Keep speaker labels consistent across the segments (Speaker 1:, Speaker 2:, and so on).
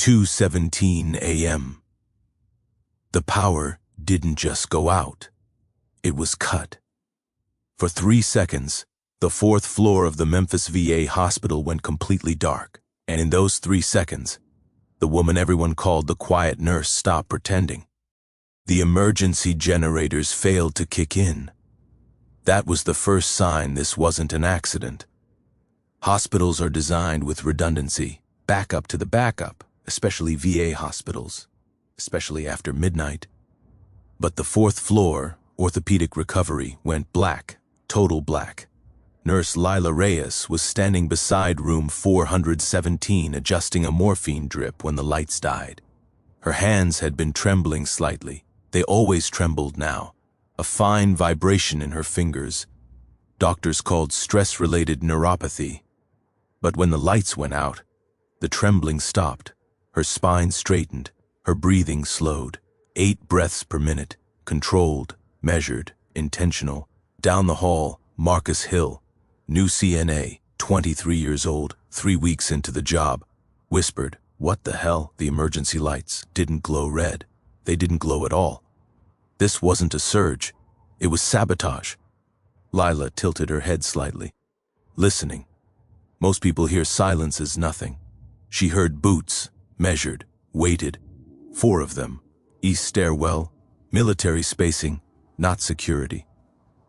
Speaker 1: 2:17 a.m. The power didn't just go out. It was cut. For 3 seconds, the 4th floor of the Memphis VA hospital went completely dark. And in those 3 seconds, the woman everyone called the quiet nurse stopped pretending. The emergency generators failed to kick in. That was the first sign this wasn't an accident. Hospitals are designed with redundancy, backup to the backup, especially VA hospitals, especially after midnight. But the 4th floor, orthopedic recovery, went black, total black. Nurse Lila Reyes was standing beside room 417 adjusting a morphine drip when the lights died. Her hands had been trembling slightly. They always trembled now, a fine vibration in her fingers. Doctors called stress-related neuropathy. But when the lights went out, the trembling stopped. Her spine straightened, her breathing slowed. 8 breaths per minute, controlled, measured, intentional. Down the hall, Marcus Hill, new CNA, 23 years old, 3 weeks into the job, whispered, "What the hell?" The emergency lights didn't glow red. They didn't glow at all. This wasn't a surge. It was sabotage. Lila tilted her head slightly, listening. Most people hear silence as nothing. She heard boots, measured, weighted. 4 of them. East stairwell, military spacing, not security,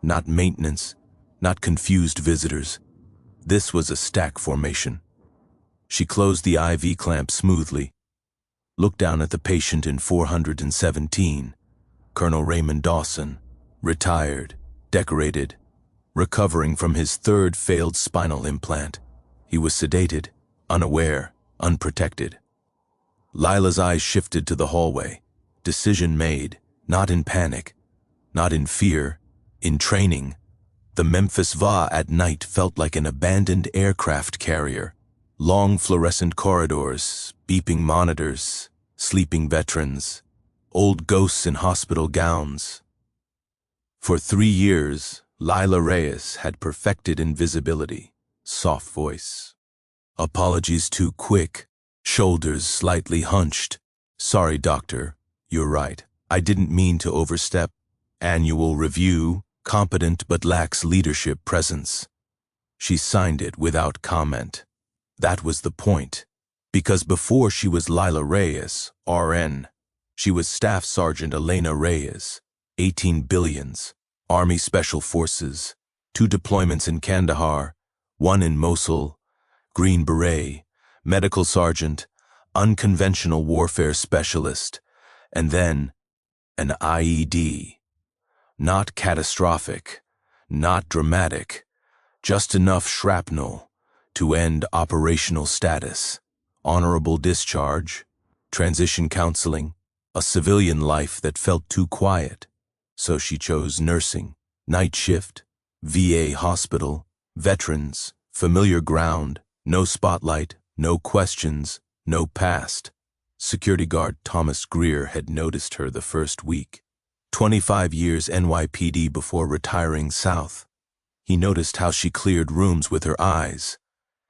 Speaker 1: not maintenance, not confused visitors. This was a stack formation. She closed the IV clamp smoothly, looked down at the patient in 417, Colonel Raymond Dawson, retired, decorated, recovering from his 3rd failed spinal implant. He was sedated, unaware, unprotected. Lila's eyes shifted to the hallway. Decision made, not in panic, not in fear, in training. The Memphis VA at night felt like an abandoned aircraft carrier. Long fluorescent corridors, beeping monitors, sleeping veterans, old ghosts in hospital gowns. For 3 years, Lila Reyes had perfected invisibility, soft voice. Apologies too quick, shoulders slightly hunched. "Sorry, doctor, you're right. I didn't mean to overstep. Annual review, competent but lacks leadership presence." She signed it without comment. That was the point. Because before she was Lila Reyes, RN, she was Staff Sergeant Elena Reyes, 18 billions, Army Special Forces, 2 deployments in Kandahar, 1 in Mosul, Green Beret, Medical Sergeant, Unconventional Warfare Specialist, and then an IED. Not catastrophic, not dramatic, just enough shrapnel to end operational status, honorable discharge, transition counseling, a civilian life that felt too quiet. So she chose nursing, night shift, VA hospital, veterans, familiar ground, no spotlight, no questions, no past. Security guard Thomas Greer had noticed her the first week. 25 years NYPD before retiring south. He noticed how she cleared rooms with her eyes,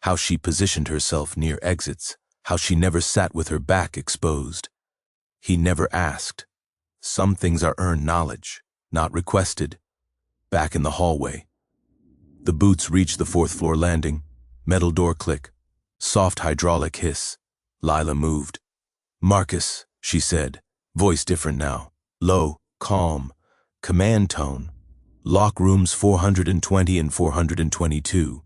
Speaker 1: how she positioned herself near exits, how she never sat with her back exposed. He never asked. Some things are earned knowledge, not requested. Back in the hallway. The boots reached the 4th floor landing. Metal door click. Soft hydraulic hiss. Lila moved. "Marcus," she said, voice different now. Low, calm, command tone. "Lock rooms 420 and 422.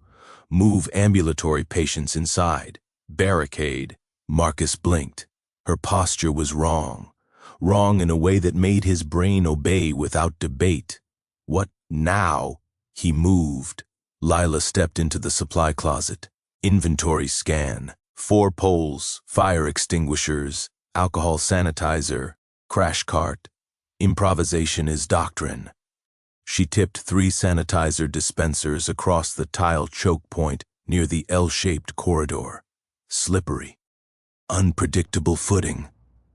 Speaker 1: Move ambulatory patients inside. Barricade." Marcus blinked. Her posture was wrong. Wrong in a way that made his brain obey without debate. "What now?" He moved. Lila stepped into the supply closet. Inventory scan. 4 poles, fire extinguishers, alcohol sanitizer, crash cart. Improvisation is doctrine. She tipped 3 sanitizer dispensers across the tile choke point near the L-shaped corridor. Slippery. Unpredictable footing.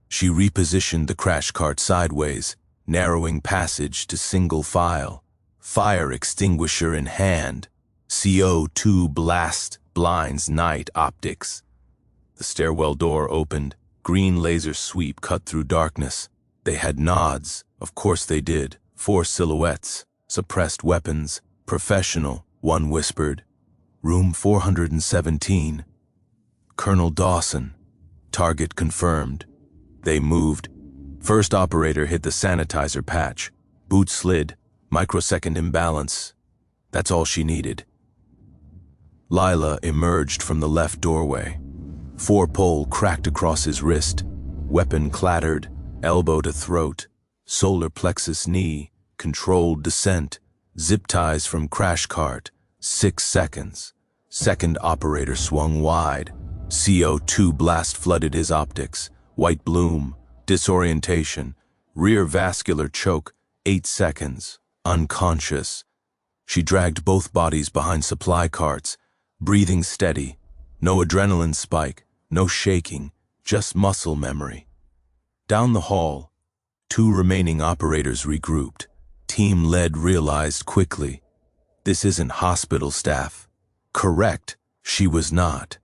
Speaker 1: She repositioned the crash cart sideways, narrowing passage to single file. Fire extinguisher in hand. CO2 blast blinds night optics. The stairwell door opened. Green laser sweep cut through darkness. They had nods, of course they did. 4 silhouettes, suppressed weapons, professional, one whispered. Room 417. Colonel Dawson. Target confirmed. They moved. First operator hit the sanitizer patch. Boot slid. Microsecond imbalance. That's all she needed. Lila emerged from the left doorway. 4-pole cracked across his wrist. Weapon clattered. Elbow to throat. Solar plexus knee. Controlled descent. Zip ties from crash cart. 6 seconds. Second operator swung wide. CO2 blast flooded his optics. White bloom. Disorientation. Rear vascular choke. 8 seconds. Unconscious. She dragged both bodies behind supply carts, breathing steady. No adrenaline spike, no shaking, just muscle memory. Down the hall, 2 remaining operators regrouped. Team lead realized quickly. This isn't hospital staff. Correct, she was not.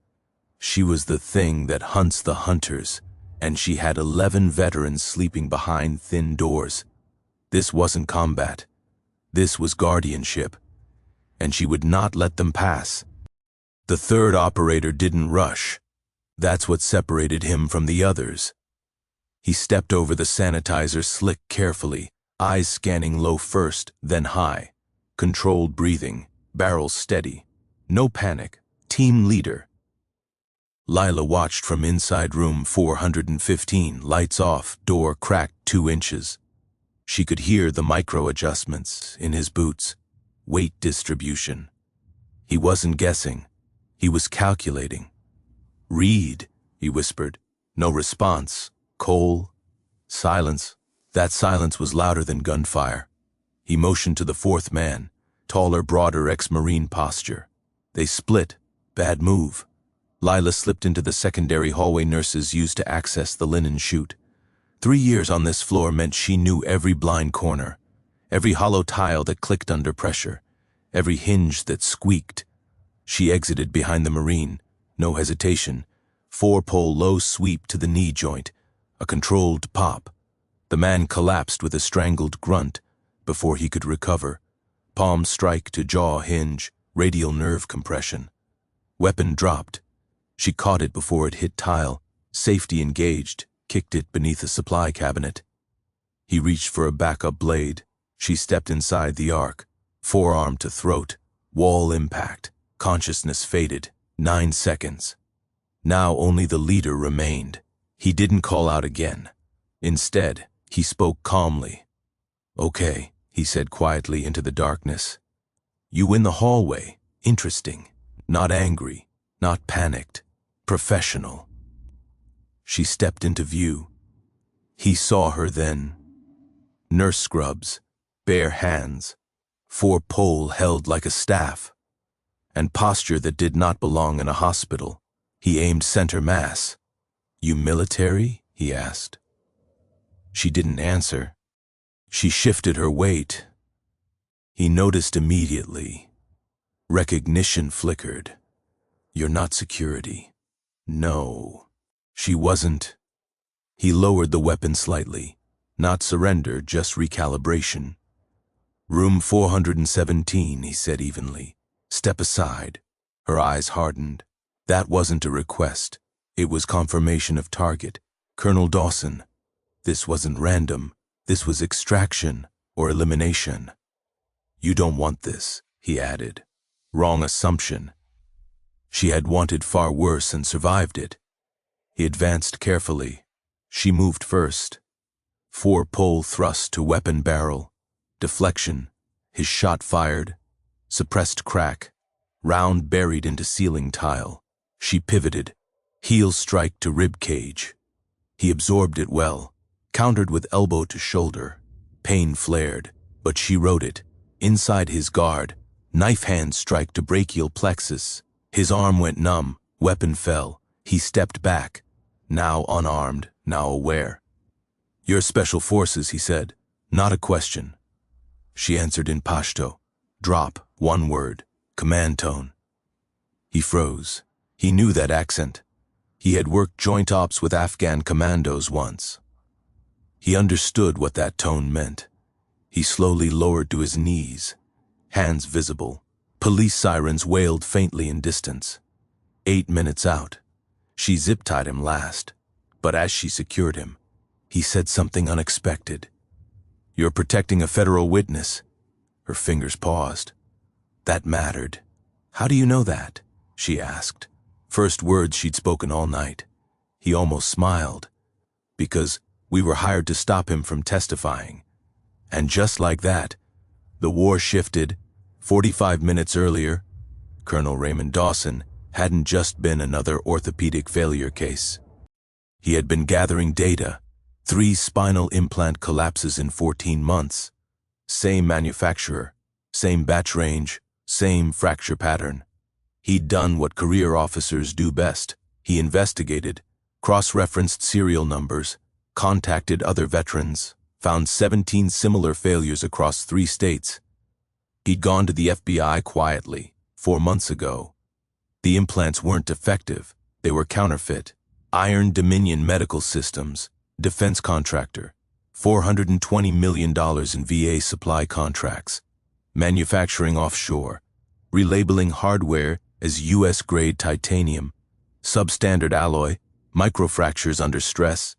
Speaker 1: She was the thing that hunts the hunters, and she had 11 veterans sleeping behind thin doors. This wasn't combat. This was guardianship, and she would not let them pass. The third operator didn't rush. That's what separated him from the others. He stepped over the sanitizer slick carefully, eyes scanning low first, then high. Controlled breathing, barrel steady. No panic. Team leader. Lila watched from inside room 415, lights off, door cracked 2 inches. She could hear the micro-adjustments in his boots. Weight distribution. He wasn't guessing. He was calculating. "Read," he whispered. No response. Cole. Silence. That silence was louder than gunfire. He motioned to the 4th man, taller, broader, ex-Marine posture. They split. Bad move. Lila slipped into the secondary hallway nurses used to access the linen chute. 3 years on this floor meant she knew every blind corner, every hollow tile that clicked under pressure, every hinge that squeaked. She exited behind the Marine, no hesitation. 4-pole low sweep to the knee joint, a controlled pop. The man collapsed with a strangled grunt before he could recover. Palm strike to jaw hinge, radial nerve compression. Weapon dropped. She caught it before it hit tile, safety engaged, kicked it beneath a supply cabinet. He reached for a backup blade. She stepped inside the arc, forearm to throat, wall impact, consciousness faded, 9 seconds. Now only the leader remained. He didn't call out again. Instead, he spoke calmly. "Okay," he said quietly into the darkness. "You in the hallway. Interesting. Not angry, not panicked. Professional." She stepped into view. He saw her then. Nurse scrubs, bare hands, 4-pole held like a staff, and posture that did not belong in a hospital. He aimed center mass. "You military?" he asked. She didn't answer. She shifted her weight. He noticed immediately. Recognition flickered. "You're not security." No. She wasn't. He lowered the weapon slightly. Not surrender, just recalibration. "Room 417, he said evenly. "Step aside." Her eyes hardened. That wasn't a request. It was confirmation of target. Colonel Dawson. This wasn't random. This was extraction or elimination. "You don't want this," he added. Wrong assumption. She had wanted far worse and survived it. He advanced carefully. She moved first. 4-pole thrust to weapon barrel. Deflection. His shot fired. Suppressed crack. Round buried into ceiling tile. She pivoted. Heel strike to rib cage. He absorbed it well. Countered with elbow to shoulder. Pain flared, but she rode it. Inside his guard. Knife hand strike to brachial plexus. His arm went numb. Weapon fell. He stepped back. Now unarmed, now aware. "You're special forces," he said. Not a question. She answered in Pashto. Drop, 1 word. Command tone. He froze. He knew that accent. He had worked joint ops with Afghan commandos once. He understood what that tone meant. He slowly lowered to his knees, hands visible. Police sirens wailed faintly in distance. 8 minutes out. She zip-tied him last, but as she secured him, he said something unexpected. "You're protecting a federal witness." Her fingers paused. That mattered. "How do you know that?" she asked. First words she'd spoken all night. He almost smiled. "Because we were hired to stop him from testifying." And just like that, the war shifted. 45 minutes earlier, Colonel Raymond Dawson hadn't just been another orthopedic failure case. He had been gathering data. 3 spinal implant collapses in 14 months. Same manufacturer, same batch range, same fracture pattern. He'd done what career officers do best. He investigated, cross-referenced serial numbers, contacted other veterans, found 17 similar failures across 3 states. He'd gone to the FBI quietly 4 months ago. The implants weren't effective. They were counterfeit. Iron Dominion Medical Systems, defense contractor, $420 million in VA supply contracts, manufacturing offshore, relabeling hardware as US-grade titanium, substandard alloy, microfractures under stress.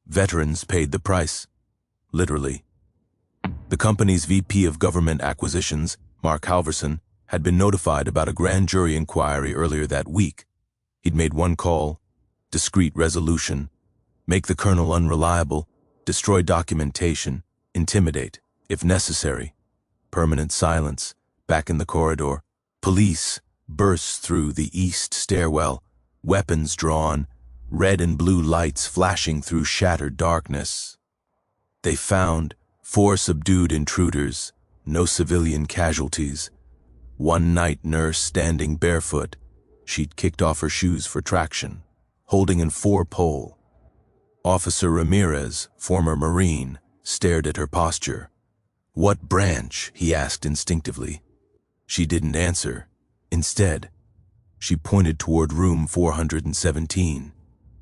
Speaker 1: Veterans paid the price, literally. The company's VP of Government Acquisitions, Mark Halverson, had been notified about a grand jury inquiry earlier that week. He'd made one call, discreet resolution, make the colonel unreliable, destroy documentation, intimidate, if necessary. Permanent silence, back in the corridor. Police burst through the east stairwell, weapons drawn, red and blue lights flashing through shattered darkness. They found 4 subdued intruders, no civilian casualties. One night nurse standing barefoot. She'd kicked off her shoes for traction, holding an 4-pole. Officer Ramirez, former Marine, stared at her posture. "What branch?" he asked instinctively. She didn't answer. Instead, she pointed toward room 417.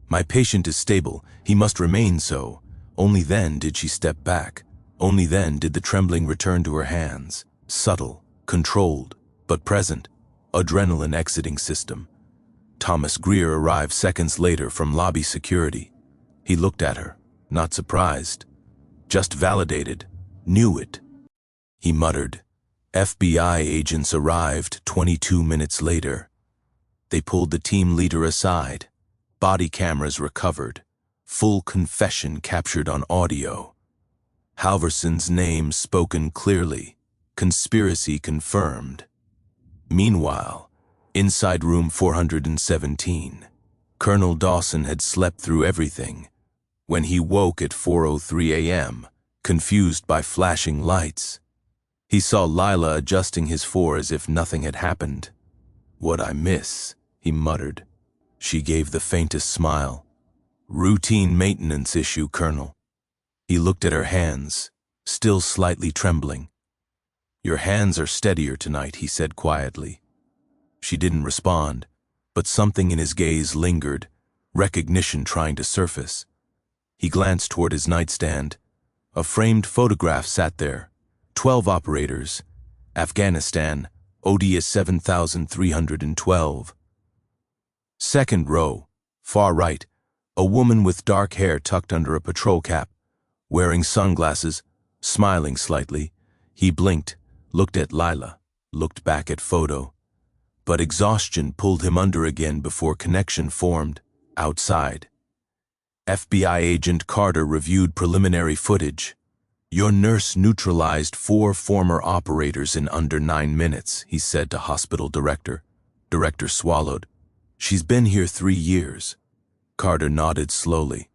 Speaker 1: "My patient is stable. He must remain so." Only then did she step back. Only then did the trembling return to her hands. Subtle, controlled, but present. Adrenaline exiting system. Thomas Greer arrived seconds later from lobby security. He looked at her, not surprised. Just validated. Knew it. He muttered. FBI agents arrived 22 minutes later. They pulled the team leader aside. Body cameras recovered. Full confession captured on audio. Halverson's name spoken clearly. Conspiracy confirmed. Meanwhile, inside room 417, Colonel Dawson had slept through everything. When he woke at 4:03 a.m., confused by flashing lights, he saw Lila adjusting his 4 as if nothing had happened. "What'd I miss?" he muttered. She gave the faintest smile. "Routine maintenance issue, Colonel." He looked at her hands, still slightly trembling. "Your hands are steadier tonight," he said quietly. She didn't respond, but something in his gaze lingered, recognition trying to surface. He glanced toward his nightstand. A framed photograph sat there. 12 operators. Afghanistan, ODS 7312. Second row, far right, a woman with dark hair tucked under a patrol cap, wearing sunglasses, smiling slightly. He blinked, looked at Lila, looked back at photo. But exhaustion pulled him under again before connection formed, outside. FBI agent Carter reviewed preliminary footage. "Your nurse neutralized 4 former operators in under 9 minutes, he said to hospital director. Director swallowed. "She's been here 3 years. Carter nodded slowly.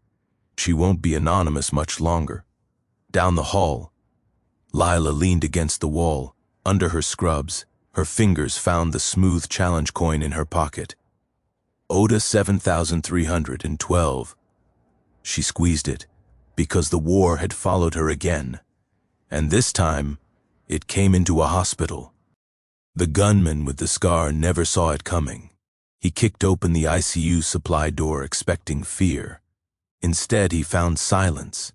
Speaker 1: "She won't be anonymous much longer." Down the hall, Lila leaned against the wall. Under her scrubs, her fingers found the smooth challenge coin in her pocket. ODA 7312. She squeezed it, because the war had followed her again. And this time, it came into a hospital. The gunman with the scar never saw it coming. He kicked open the ICU supply door expecting fear. Instead, he found silence.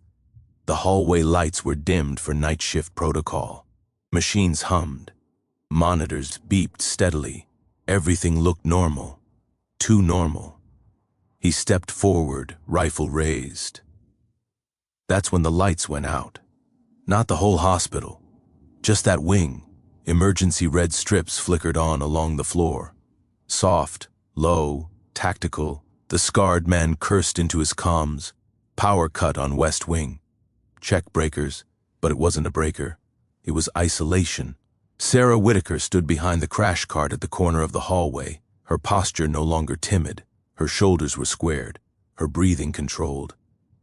Speaker 1: The hallway lights were dimmed for night shift protocol. Machines hummed. Monitors beeped steadily. Everything looked normal. Too normal. He stepped forward, rifle raised. That's when the lights went out. Not the whole hospital. Just that wing. Emergency red strips flickered on along the floor. Soft, low, tactical, the scarred man cursed into his comms. Power cut on West Wing. Check breakers, but it wasn't a breaker. It was isolation. Sarah Whitaker stood behind the crash cart at the corner of the hallway, her posture no longer timid. Her shoulders were squared, her breathing controlled.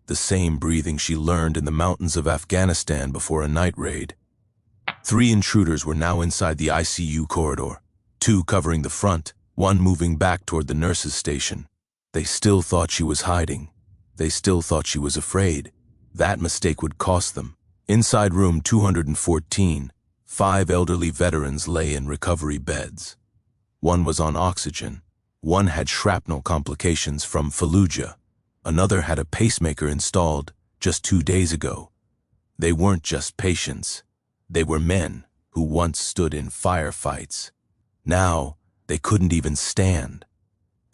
Speaker 1: The same breathing she learned in the mountains of Afghanistan before a night raid. 3 intruders were now inside the ICU corridor, 2 covering the front, 1 moving back toward the nurses' station. They still thought she was hiding. They still thought she was afraid. That mistake would cost them. Inside room 214, 5 elderly veterans lay in recovery beds. 1 was on oxygen. 1 had shrapnel complications from Fallujah. Another had a pacemaker installed just 2 days ago. They weren't just patients. They were men who once stood in firefights. Now, they couldn't even stand.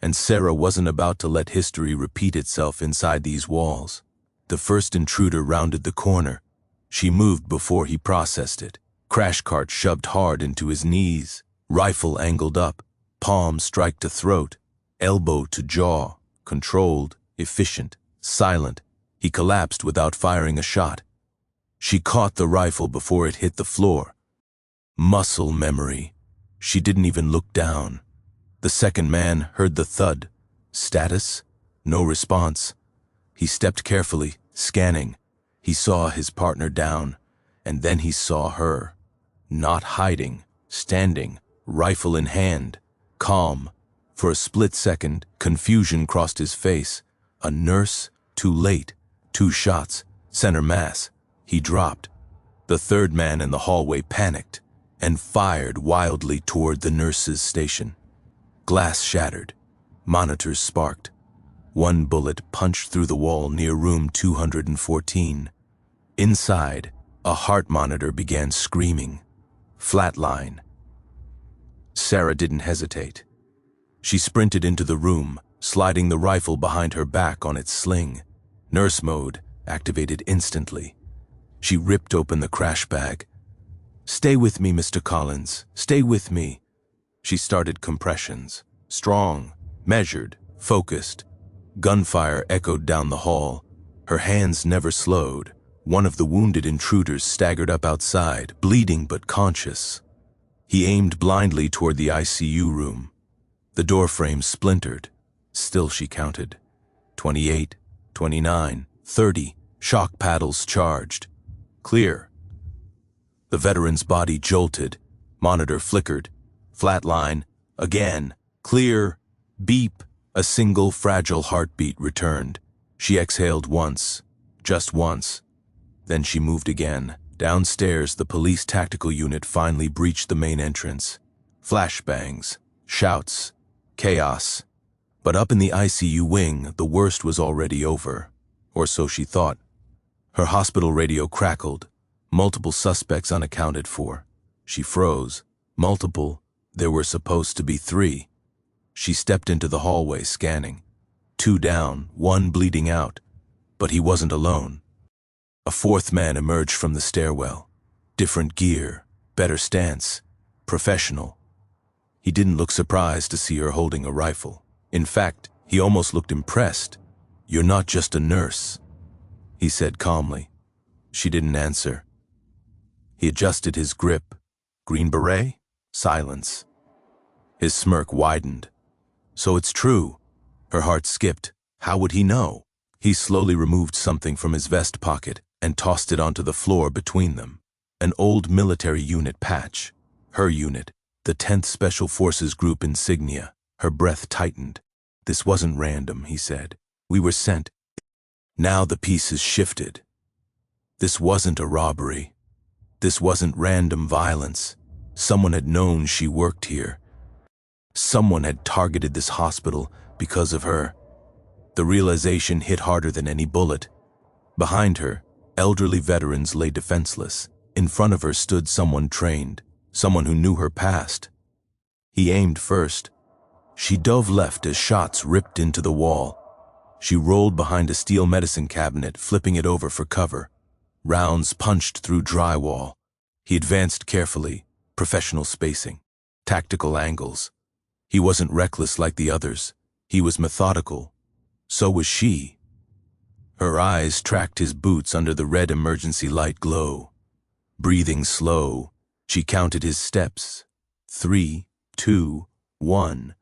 Speaker 1: And Sarah wasn't about to let history repeat itself inside these walls. The first intruder rounded the corner. She moved before he processed it. Crash cart shoved hard into his knees. Rifle angled up. Palm strike to throat. Elbow to jaw. Controlled, efficient, silent. He collapsed without firing a shot. She caught the rifle before it hit the floor. Muscle memory. She didn't even look down. The second man heard the thud. Status? No response. He stepped carefully, scanning. He saw his partner down, and then he saw her. Not hiding, standing, rifle in hand, calm. For a split second, confusion crossed his face. A nurse? Too late. 2 shots. Center mass. He dropped. The third man in the hallway panicked and fired wildly toward the nurse's station. Glass shattered. Monitors sparked. 1 bullet punched through the wall near room 214. Inside, a heart monitor began screaming. Flatline. Sarah didn't hesitate. She sprinted into the room, sliding the rifle behind her back on its sling. Nurse mode activated instantly. She ripped open the crash bag. "Stay with me, Mr. Collins. Stay with me." She started compressions. Strong, measured, focused. Gunfire echoed down the hall. Her hands never slowed. One of the wounded intruders staggered up outside, bleeding but conscious. He aimed blindly toward the ICU room. The doorframe splintered. Still she counted. 28, 29, 30. Shock paddles charged. Clear. The veteran's body jolted. Monitor flickered. Flatline. Again. Clear. Beep. A single fragile heartbeat returned. She exhaled once. Just once. Then she moved again. Downstairs, the police tactical unit finally breached the main entrance. Flashbangs. Shouts. Chaos. But up in the ICU wing, the worst was already over. Or so she thought. Her hospital radio crackled. Multiple suspects unaccounted for. She froze. Multiple. There were supposed to be 3. She stepped into the hallway, scanning. 2 down, 1 bleeding out. But he wasn't alone. A 4th man emerged from the stairwell. Different gear, better stance, professional. He didn't look surprised to see her holding a rifle. In fact, he almost looked impressed. "You're not just a nurse," he said calmly. She didn't answer. He adjusted his grip. Green beret? Silence. His smirk widened. So it's true. Her heart skipped. How would he know? He slowly removed something from his vest pocket and tossed it onto the floor between them. An old military unit patch. Her unit, the 10th Special Forces Group insignia. Her breath tightened. "This wasn't random," he said. "We were sent." Now the pieces shifted. This wasn't a robbery. This wasn't random violence. Someone had known she worked here. Someone had targeted this hospital because of her. The realization hit harder than any bullet. Behind her, elderly veterans lay defenseless. In front of her stood someone trained, someone who knew her past. He aimed first. She dove left as shots ripped into the wall. She rolled behind a steel medicine cabinet, flipping it over for cover. Rounds punched through drywall. He advanced carefully, professional spacing, tactical angles. He wasn't reckless like the others. He was methodical. So was she. Her eyes tracked his boots under the red emergency light glow. Breathing slow, she counted his steps. 3, 2, 1.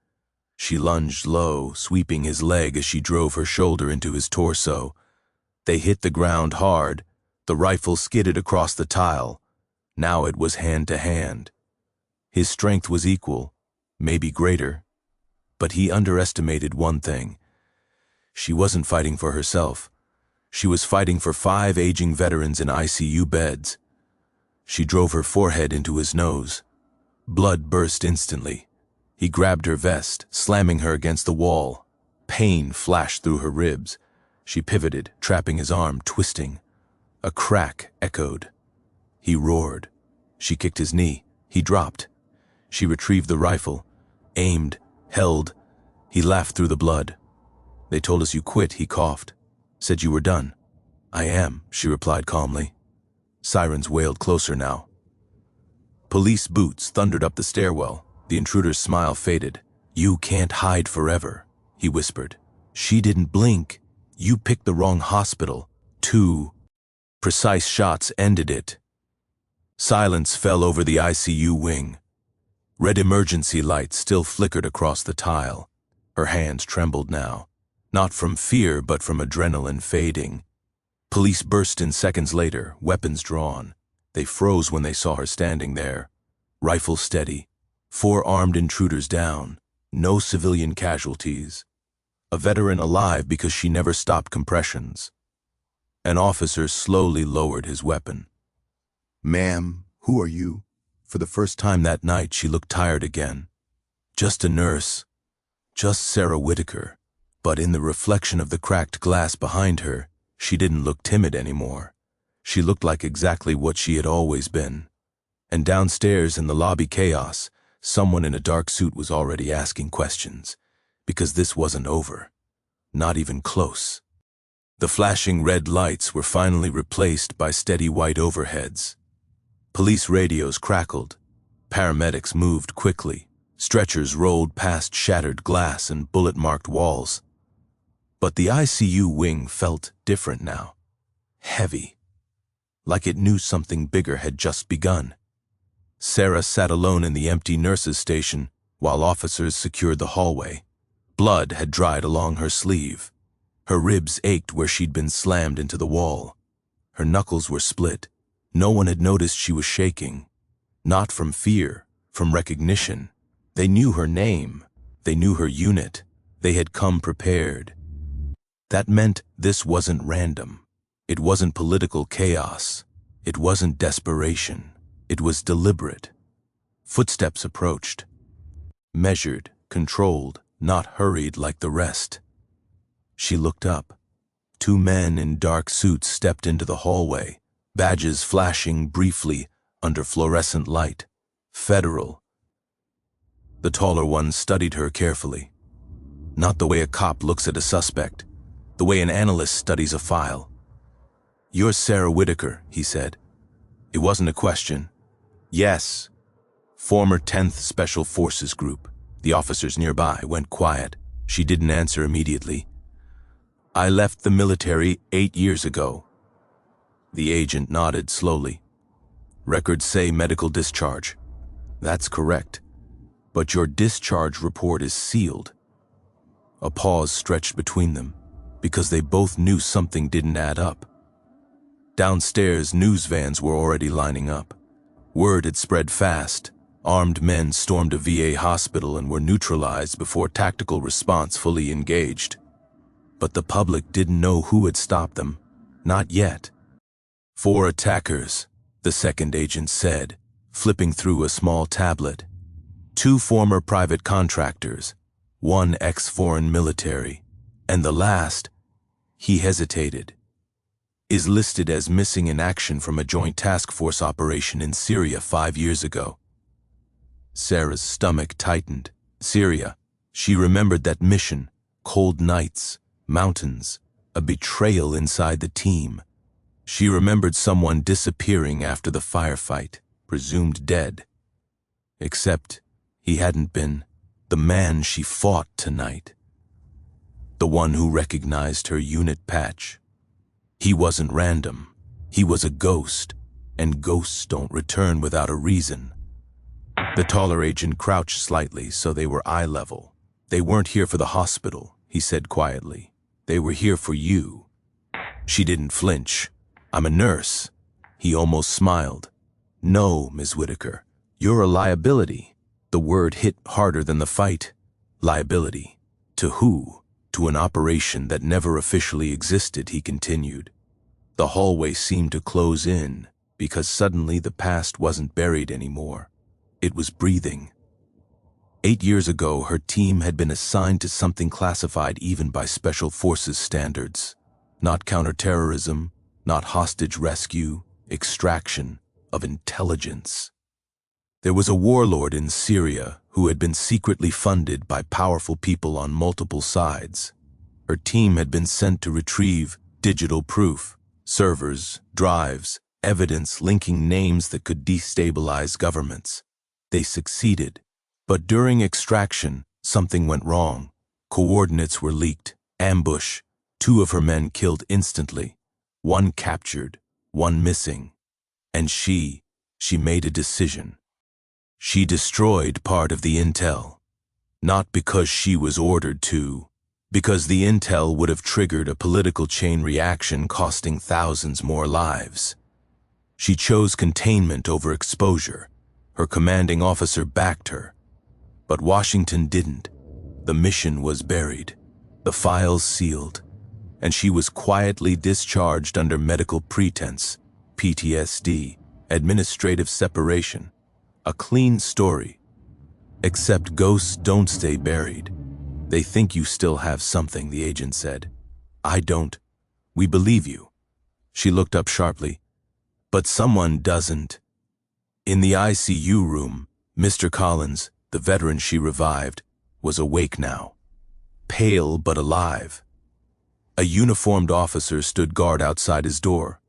Speaker 1: She lunged low, sweeping his leg as she drove her shoulder into his torso. They hit the ground hard. The rifle skidded across the tile. Now it was hand to hand. His strength was equal, maybe greater. But he underestimated one thing. She wasn't fighting for herself. She was fighting for 5 aging veterans in ICU beds. She drove her forehead into his nose. Blood burst instantly. He grabbed her vest, slamming her against the wall. Pain flashed through her ribs. She pivoted, trapping his arm, twisting. A crack echoed. He roared. She kicked his knee. He dropped. She retrieved the rifle, aimed, held. He laughed through the blood. "They told us you quit," he coughed. "Said you were done." "I am," she replied calmly. Sirens wailed closer now. Police boots thundered up the stairwell. The intruder's smile faded. "You can't hide forever," he whispered. "She didn't blink. You picked the wrong hospital. 2 precise shots ended it." Silence fell over the ICU wing. Red emergency lights still flickered across the tile. Her hands trembled now, not from fear but from adrenaline fading. Police burst in seconds later, weapons drawn. They froze when they saw her standing there, rifle steady. 4 armed intruders down, no civilian casualties. A veteran alive because she never stopped compressions. An officer slowly lowered his weapon. "Ma'am, who are you?" For the first time that night, she looked tired again. Just a nurse. Just Sarah Whitaker. But in the reflection of the cracked glass behind her, she didn't look timid anymore. She looked like exactly what she had always been. And downstairs in the lobby chaos, someone in a dark suit was already asking questions, because this wasn't over. Not even close. The flashing red lights were finally replaced by steady white overheads. Police radios crackled. Paramedics moved quickly. Stretchers rolled past shattered glass and bullet-marked walls. But the ICU wing felt different now. Heavy. Like it knew something bigger had just begun. Sarah sat alone in the empty nurses' station while officers secured the hallway. Blood had dried along her sleeve. Her ribs ached where she'd been slammed into the wall. Her knuckles were split. No one had noticed she was shaking. Not from fear, from recognition. They knew her name. They knew her unit. They had come prepared. That meant this wasn't random. It wasn't political chaos. It wasn't desperation. It was deliberate. Footsteps approached. Measured, controlled, not hurried like the rest. She looked up. 2 men in dark suits stepped into the hallway, badges flashing briefly under fluorescent light. Federal. The taller one studied her carefully. Not the way a cop looks at a suspect, the way an analyst studies a file. "You're Sarah Whitaker," he said. It wasn't a question. "Yes." Former 10th Special Forces Group. The officers nearby went quiet. She didn't answer immediately. "I left the military 8 years ago." The agent nodded slowly. "Records say medical discharge." "That's correct. But your discharge report is sealed." A pause stretched between them, because they both knew something didn't add up. Downstairs, news vans were already lining up. Word had spread fast. Armed men stormed a VA hospital and were neutralized before tactical response fully engaged. But the public didn't know who had stopped them. Not yet. 4 attackers, the second agent said, flipping through a small tablet. 2 former private contractors, 1 ex-foreign military, and the last, he hesitated, is listed as missing in action from a joint task force operation in Syria 5 years ago. Sarah's stomach tightened. Syria. She remembered that mission, cold nights, mountains, a betrayal inside the team. She remembered someone disappearing after the firefight, presumed dead. Except he hadn't been the man she fought tonight. The one who recognized her unit patch. He wasn't random. He was a ghost, and ghosts don't return without a reason. The taller agent crouched slightly so they were eye level. They weren't here for the hospital, he said quietly. They were here for you. She didn't flinch. I'm a nurse. He almost smiled. No, Ms. Whitaker, you're a liability. The word hit harder than the fight. Liability. To who? To an operation that never officially existed, he continued. The hallway seemed to close in, because suddenly the past wasn't buried anymore. It was breathing. 8 years ago, her team had been assigned to something classified even by Special Forces standards. Not counterterrorism, not hostage rescue, extraction of intelligence. There was a warlord in Syria who had been secretly funded by powerful people on multiple sides. Her team had been sent to retrieve digital proof, servers, drives, evidence linking names that could destabilize governments. They succeeded, but during extraction, something went wrong. Coordinates were leaked, ambush, 2 of her men killed instantly, 1 captured, 1 missing. And she made a decision. She destroyed part of the intel. Not because she was ordered to, because the intel would have triggered a political chain reaction costing thousands more lives. She chose containment over exposure. Her commanding officer backed her. But Washington didn't. The mission was buried, the files sealed, and she was quietly discharged under medical pretense, PTSD, administrative separation. A clean story. Except ghosts don't stay buried. They think you still have something, the agent said. I don't. We believe you. She looked up sharply. But someone doesn't. In the ICU room, Mr. Collins, the veteran she revived, was awake now. Pale but alive. A uniformed officer stood guard outside his door.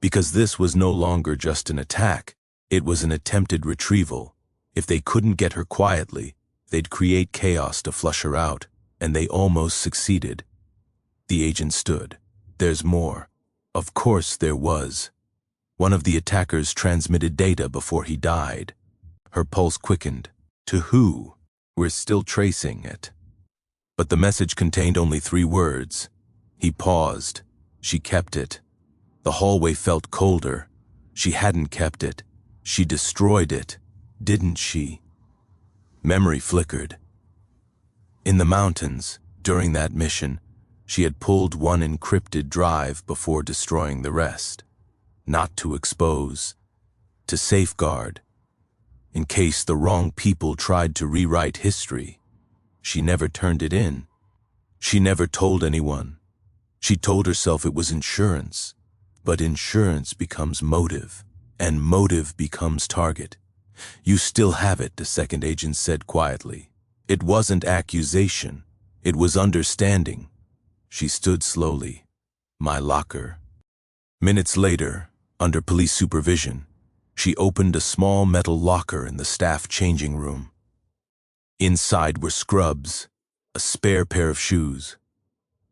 Speaker 1: Because this was no longer just an attack, it was an attempted retrieval. If they couldn't get her quietly, they'd create chaos to flush her out, and they almost succeeded. The agent stood. There's more. Of course there was. One of the attackers transmitted data before he died. Her pulse quickened. To who? We're still tracing it. But the message contained only 3 words. He paused. She kept it. The hallway felt colder. She hadn't kept it. She destroyed it, didn't she? Memory flickered. In the mountains, during that mission, she had pulled 1 encrypted drive before destroying the rest. Not to expose, to safeguard. In case the wrong people tried to rewrite history. She never turned it in. She never told anyone. She told herself it was insurance. But insurance becomes motive, and motive becomes target. You still have it, the second agent said quietly. It wasn't accusation. It was understanding. She stood slowly. My locker. Minutes later, under police supervision, she opened a small metal locker in the staff changing room. Inside were scrubs, a spare pair of shoes,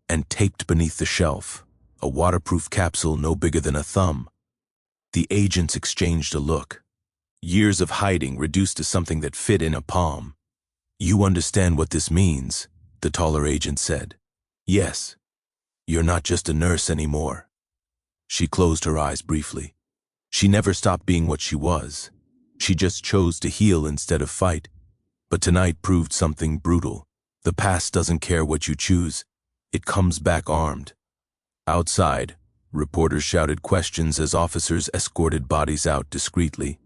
Speaker 1: and taped beneath the shelf, a waterproof capsule no bigger than a thumb. The agents exchanged a look. Years of hiding reduced to something that fit in a palm. You understand what this means, the taller agent said. Yes. You're not just a nurse anymore. She closed her eyes briefly. She never stopped being what she was. She just chose to heal instead of fight. But tonight proved something brutal. The past doesn't care what you choose. It comes back armed. Outside, reporters shouted questions as officers escorted bodies out discreetly.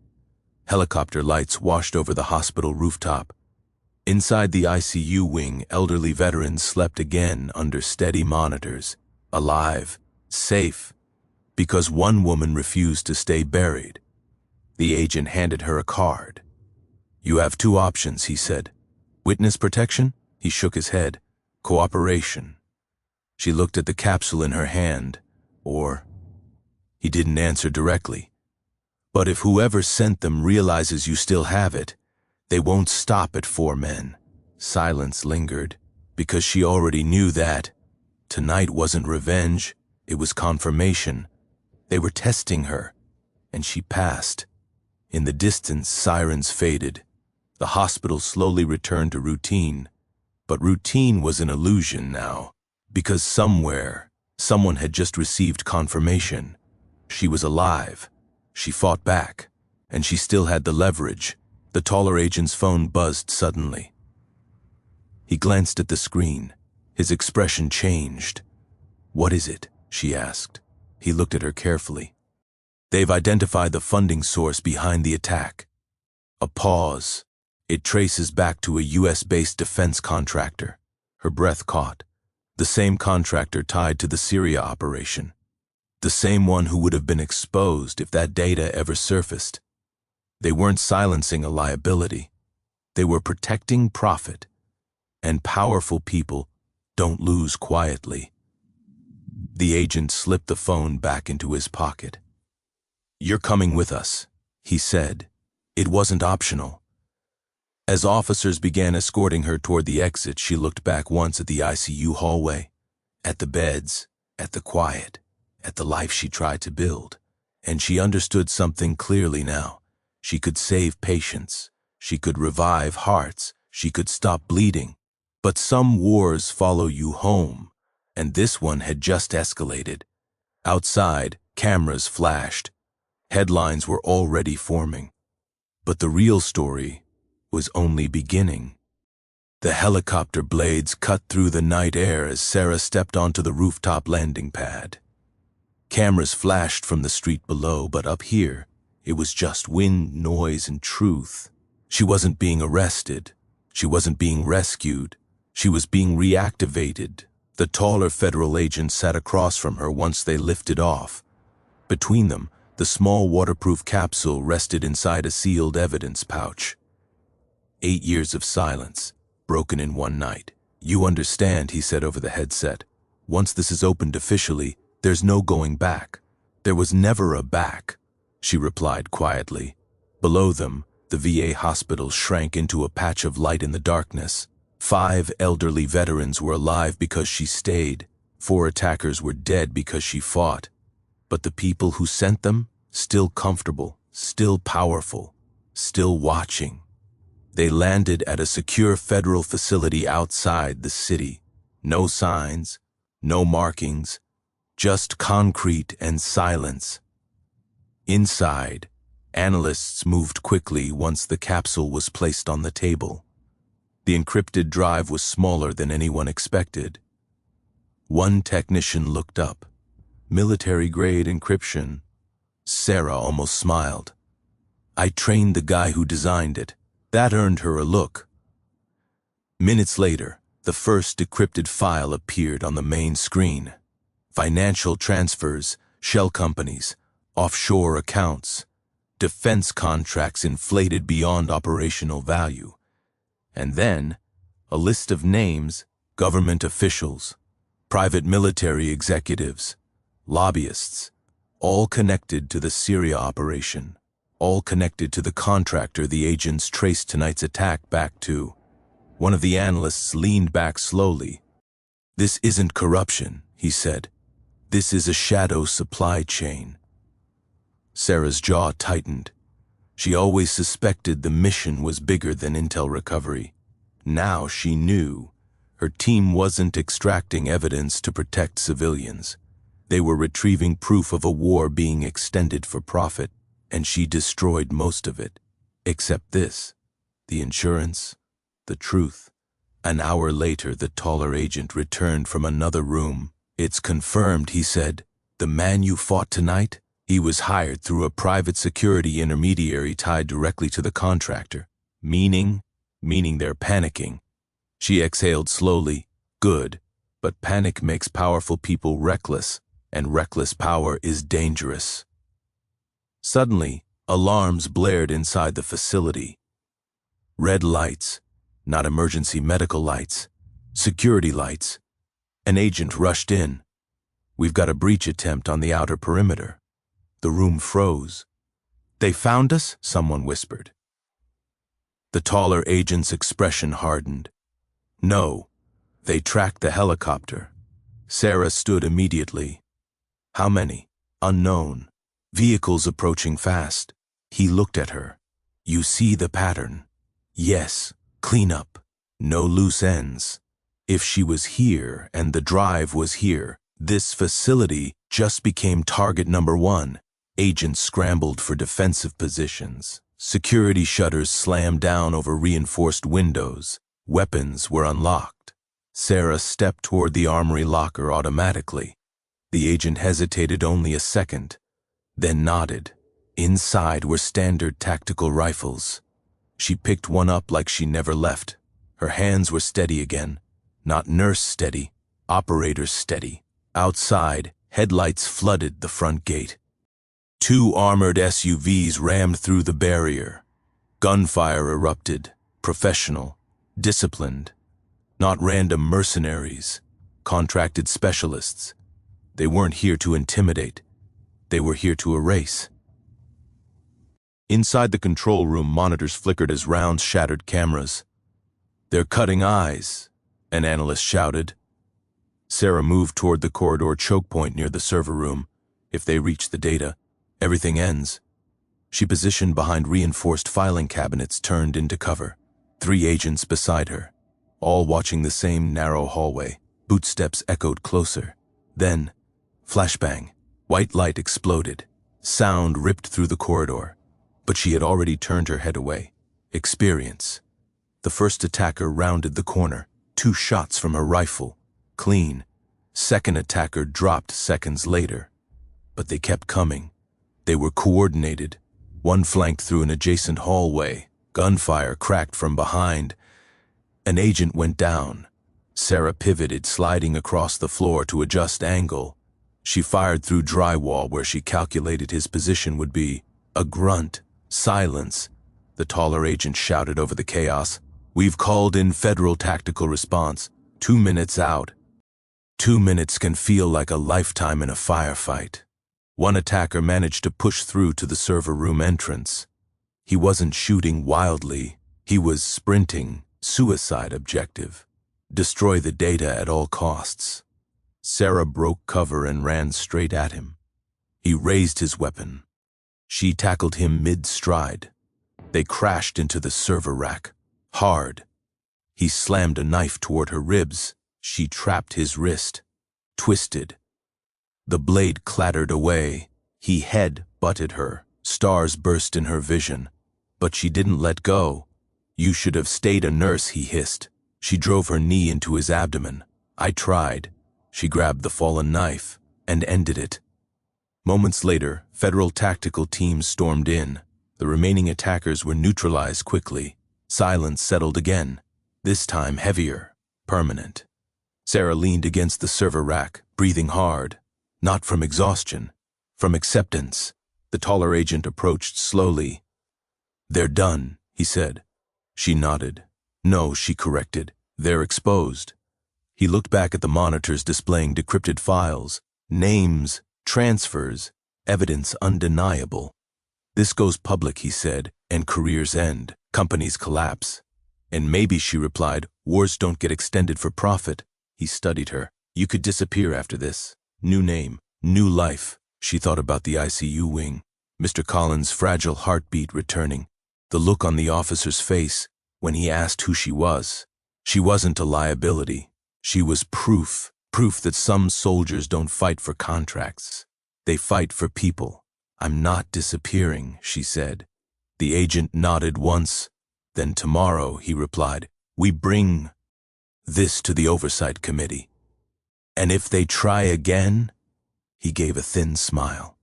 Speaker 1: Helicopter lights washed over the hospital rooftop. Inside the ICU wing, elderly veterans slept again under steady monitors, alive, safe, because one woman refused to stay buried. The agent handed her a card. "You have two options," he said. "Witness protection?" He shook his head. "Cooperation." She looked at the capsule in her hand. Or... He didn't answer directly. "But if whoever sent them realizes you still have it, they won't stop at 4 men." Silence lingered, because she already knew that tonight wasn't revenge, it was confirmation. They were testing her, and she passed. In the distance, sirens faded. The hospital slowly returned to routine. But routine was an illusion now, because somewhere, someone had just received confirmation. She was alive. She fought back, and she still had the leverage. The taller agent's phone buzzed suddenly. He glanced at the screen. His expression changed. "What is it?" she asked. He looked at her carefully. "They've identified the funding source behind the attack." A pause. "It traces back to a US-based defense contractor." Her breath caught. The same contractor tied to the Syria operation. The same one who would have been exposed if that data ever surfaced. They weren't silencing a liability. They were protecting profit. And powerful people don't lose quietly. The agent slipped the phone back into his pocket. "You're coming with us," he said. It wasn't optional. As officers began escorting her toward the exit, she looked back once at the ICU hallway, at the beds, at the quiet, at the life she tried to build. And she understood something clearly now. She could save patients. She could revive hearts. She could stop bleeding. But some wars follow you home, and this one had just escalated. Outside, cameras flashed. Headlines were already forming. But the real story was only beginning. The helicopter blades cut through the night air as Sarah stepped onto the rooftop landing pad. Cameras flashed from the street below, but up here, it was just wind, noise, and truth. She wasn't being arrested. She wasn't being rescued. She was being reactivated. The taller federal agent sat across from her once they lifted off. Between them, the small waterproof capsule rested inside a sealed evidence pouch. 8 years of silence, broken in one night. "You understand," he said over the headset. "Once this is opened officially, there's no going back." "There was never a back," she replied quietly. Below them, the VA hospital shrank into a patch of light in the darkness. 5 elderly veterans were alive because she stayed. 4 attackers were dead because she fought. But the people who sent them, still comfortable, still powerful, still watching. They landed at a secure federal facility outside the city. No signs, no markings, just concrete and silence. Inside, analysts moved quickly once the capsule was placed on the table. The encrypted drive was smaller than anyone expected. One technician looked up. Military-grade encryption. Sarah almost smiled. "I trained the guy who designed it." That earned her a look. Minutes later, the first decrypted file appeared on the main screen. Financial transfers, shell companies, offshore accounts, defense contracts inflated beyond operational value. And then, a list of names, government officials, private military executives, lobbyists, all connected to the Syria operation, all connected to the contractor the agents traced tonight's attack back to. One of the analysts leaned back slowly. "This isn't corruption," he said. "This is a shadow supply chain." Sarah's jaw tightened. She always suspected the mission was bigger than intel recovery. Now she knew. Her team wasn't extracting evidence to protect civilians. They were retrieving proof of a war being extended for profit, and she destroyed most of it. Except this, the insurance, the truth. An hour later, the taller agent returned from another room. "It's confirmed," he said. "The man you fought tonight, He was hired through a private security intermediary tied directly to the contractor. Meaning they're panicking. She exhaled slowly. Good, but panic makes powerful people reckless, and reckless power is dangerous. Suddenly, alarms blared inside the facility. Red lights, not emergency medical lights, security lights. An agent rushed in. "We've got a breach attempt on the outer perimeter." The room froze. "They found us?" someone whispered. The taller agent's expression hardened. "No, they tracked the helicopter." Sarah stood immediately. "How many?" "Unknown. Vehicles approaching fast." He looked at her. "You see the pattern?" "Yes. Clean up. No loose ends." If she was here and the drive was here, this facility just became target number one. Agents scrambled for defensive positions. Security shutters slammed down over reinforced windows. Weapons were unlocked. Sarah stepped toward the armory locker automatically. The agent hesitated only a second, then nodded. Inside were standard tactical rifles. She picked one up like she never left. Her hands were steady again. Not nurse steady, operator steady. Outside, headlights flooded the front gate. 2 armored SUVs rammed through the barrier. Gunfire erupted, professional, disciplined. Not random mercenaries, contracted specialists. They weren't here to intimidate. They were here to erase. Inside the control room, monitors flickered as rounds shattered cameras. "They're cutting eyes," an analyst shouted. Sarah moved toward the corridor choke point near the server room. If they reach the data, everything ends. She positioned behind reinforced filing cabinets turned into cover. 3 agents beside her, all watching the same narrow hallway. Bootsteps echoed closer. Then, flashbang. White light exploded. Sound ripped through the corridor. But she had already turned her head away. Experience. The first attacker rounded the corner. 2 shots from her rifle. Clean. Second attacker dropped seconds later. But they kept coming. They were coordinated. One flanked through an adjacent hallway. Gunfire cracked from behind. An agent went down. Sarah pivoted, sliding across the floor to adjust angle. She fired through drywall where she calculated his position would be. A grunt. Silence. The taller agent shouted over the chaos. "We've called in federal tactical response. 2 minutes out." 2 minutes can feel like a lifetime in a firefight. One attacker managed to push through to the server room entrance. He wasn't shooting wildly. He was sprinting. Suicide objective. Destroy the data at all costs. Sarah broke cover and ran straight at him. He raised his weapon. She tackled him mid-stride. They crashed into the server rack. Hard. He slammed a knife toward her ribs. She trapped his wrist. Twisted. The blade clattered away. He head-butted her. Stars burst in her vision. But she didn't let go. "You should have stayed a nurse," he hissed. She drove her knee into his abdomen. "I tried." She grabbed the fallen knife and ended it. Moments later, federal tactical teams stormed in. The remaining attackers were neutralized quickly. Silence settled again, this time heavier, permanent. Sarah leaned against the server rack, breathing hard. Not from exhaustion, from acceptance. The taller agent approached slowly. "They're done," he said. She nodded. "No," she corrected. "They're exposed." He looked back at the monitors displaying decrypted files, names, transfers, evidence undeniable. "This goes public," he said, "and careers end. Companies collapse." "And maybe," she replied, "wars don't get extended for profit." He studied her. "You could disappear after this. New name, new life." She thought about the ICU wing. Mr. Collins' fragile heartbeat returning. The look on the officer's face when he asked who she was. She wasn't a liability. She was proof that some soldiers don't fight for contracts. They fight for people. "I'm not disappearing," she said. The agent nodded once. "Then tomorrow," he replied, "we bring this to the Oversight Committee. And if they try again," he gave a thin smile,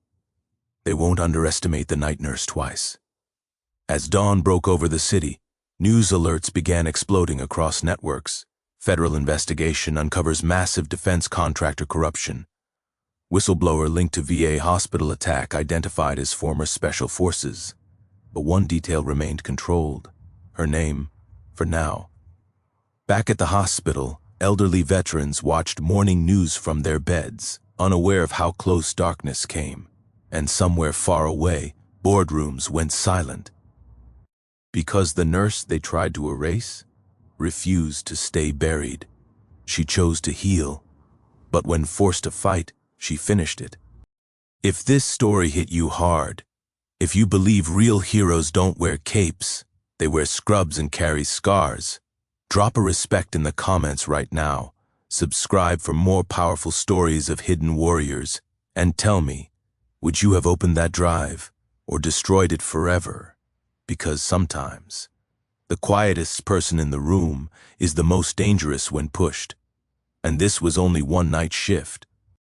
Speaker 1: They won't underestimate the night nurse twice. As dawn broke over the city, news alerts began exploding across networks. Federal investigation uncovers massive defense contractor corruption. Whistleblower linked to VA hospital attack identified as former special forces. But one detail remained controlled. Her name, for now. Back at the hospital, elderly veterans watched morning news from their beds, unaware of how close darkness came. And somewhere far away, boardrooms went silent. Because the nurse they tried to erase refused to stay buried. She chose to heal, but when forced to fight, she finished it. If this story hit you hard, if you believe real heroes don't wear capes, they wear scrubs and carry scars, drop a respect in the comments right now, subscribe for more powerful stories of hidden warriors, and tell me, would you have opened that drive or destroyed it forever? Because sometimes, the quietest person in the room is the most dangerous when pushed. And this was only one night shift.